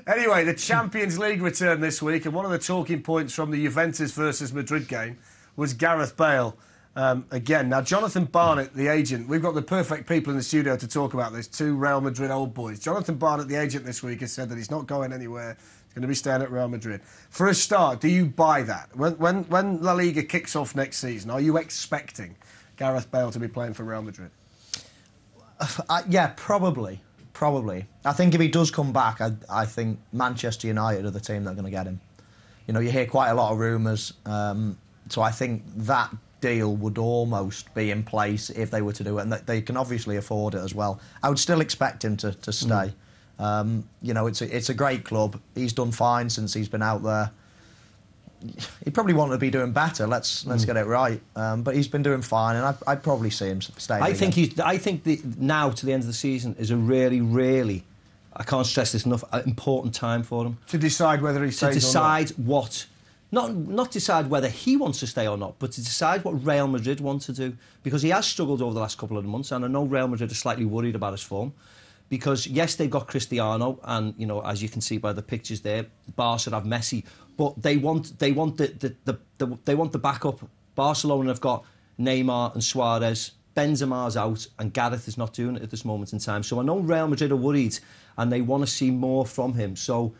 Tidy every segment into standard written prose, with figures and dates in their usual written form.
Anyway, the Champions League returned this week, and one of the talking points from the Juventus versus Madrid game was Gareth Bale. Again, now Jonathan Barnett, the agent, we've got the perfect people in the studio to talk about this, two Real Madrid old boys. Jonathan Barnett, the agent this week, has said that he's not going anywhere. He's going to be staying at Real Madrid. For a start, do you buy that? When La Liga kicks off next season, are you expecting Gareth Bale to be playing for Real Madrid? Yeah, probably. I think if he does come back, I think Manchester United are the team that are going to get him. You know, you hear quite a lot of rumours, so I think that deal would almost be in place if they were to do it, and they can obviously afford it as well. I would still expect him to stay. You know, it's a great club. He's done fine since he's been out there. He probably wanted to be doing better. Let's get it right. But he's been doing fine, and I'd probably see him staying. I think now to the end of the season is a really, really, I can't stress this enough, important time for him to decide whether he stays. To decide what. Not decide whether he wants to stay or not, but to decide what Real Madrid want to do. Because he has struggled over the last couple of months, and I know Real Madrid are slightly worried about his form. Because, yes, they've got Cristiano, and, you know, as you can see by the pictures there, Barca have Messi, but they want the backup. Barcelona have got Neymar and Suarez. Benzema's out, and Gareth is not doing it at this moment in time. So I know Real Madrid are worried, and they want to see more from him. So,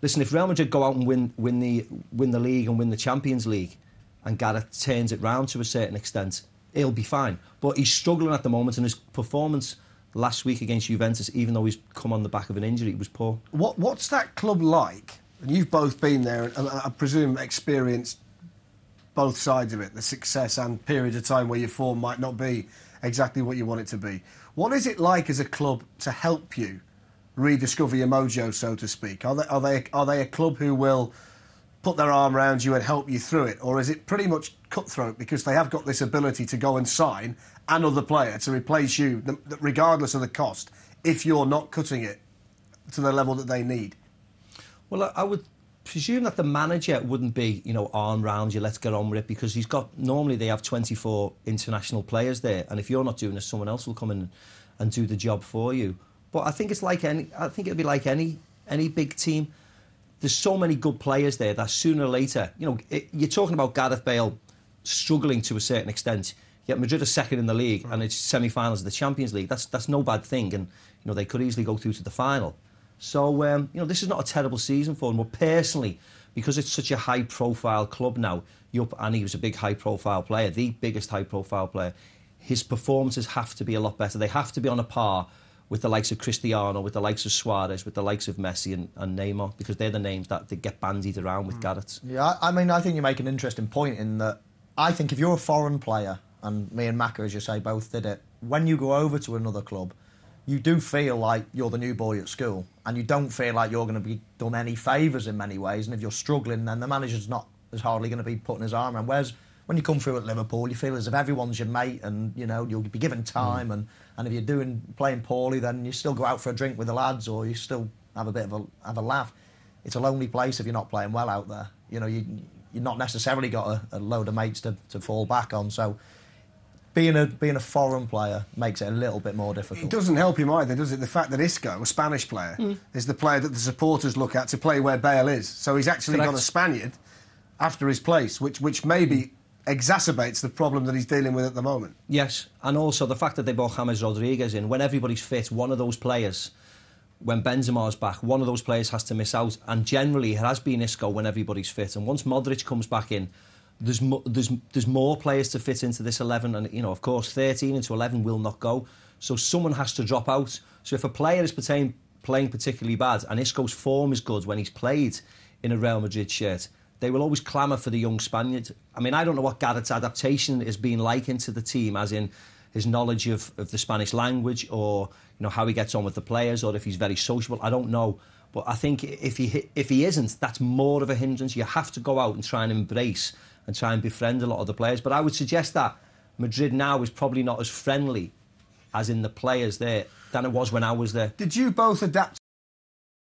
listen, if Real Madrid go out and win the league and win the Champions League, and Gareth turns it round to a certain extent, he'll be fine. But he's struggling at the moment, and his performance last week against Juventus, even though he's come on the back of an injury, it was poor. What's that club like? And you've both been there, and I presume experienced both sides of it, the success and period of time where your form might not be exactly what you want it to be. What is it like as a club to help you rediscover your mojo, so to speak? Are they a club who will put their arm around you and help you through it, or is it pretty much cutthroat because they have got this ability to go and sign another player to replace you, regardless of the cost, if you're not cutting it to the level that they need? Well, I would presume that the manager wouldn't be, you know, arm round you, let's get on with it, because normally they have 24 international players there, and if you're not doing it, someone else will come in and do the job for you. But I think it'd be like any big team. There's so many good players there that sooner or later, you know, you're talking about Gareth Bale struggling to a certain extent. Yet Madrid are second in the league, and it's semi-finals of the Champions League. That's no bad thing, and you know they could easily go through to the final. So you know, this is not a terrible season for him. But personally, because it's such a high-profile club now, and he was a big high-profile player, the biggest high-profile player, his performances have to be a lot better. They have to be on a par with the likes of Cristiano, with the likes of Suarez, with the likes of Messi and Neymar, because they're the names that they get bandied around with Gareth. Yeah, I mean, I think you make an interesting point in that. I think if you're a foreign player, and me and Macca, as you say, both did it, when you go over to another club, you do feel like you're the new boy at school, and you don't feel like you're going to be done any favours in many ways, and if you're struggling, then the manager's not is hardly going to be putting his arm around. Whereas when you come through at Liverpool, you feel as if everyone's your mate, and you know you'll be given time, and if you're playing poorly, then you still go out for a drink with the lads, or you still have a bit of a laugh. It's a lonely place if you're not playing well out there. You know, you're not necessarily got a load of mates to fall back on. So being a foreign player makes it a little bit more difficult. It doesn't help him either, does it? The fact that Isco, a Spanish player, is the player that the supporters look at to play where Bale is. So he's actually got a Spaniard after his place, which maybe exacerbates the problem that he's dealing with at the moment. Yes, and also the fact that they brought James Rodriguez in. When everybody's fit, one of those players, when Benzema's back, one of those players has to miss out. And generally, it has been Isco when everybody's fit. And once Modric comes back in, there's more players to fit into this 11. And, you know, of course, 13 into 11 will not go. So someone has to drop out. So if a player is playing particularly bad, and Isco's form is good when he's played in a Real Madrid shirt, they will always clamour for the young Spaniard. I mean, I don't know what Gareth's adaptation has been like into the team, as in his knowledge of the Spanish language, or you know how he gets on with the players, or if he's very sociable. I don't know, but I think if he isn't, that's more of a hindrance. You have to go out and try and embrace and try and befriend a lot of the players. But I would suggest that Madrid now is probably not as friendly as in the players there than it was when I was there. Did you both adapt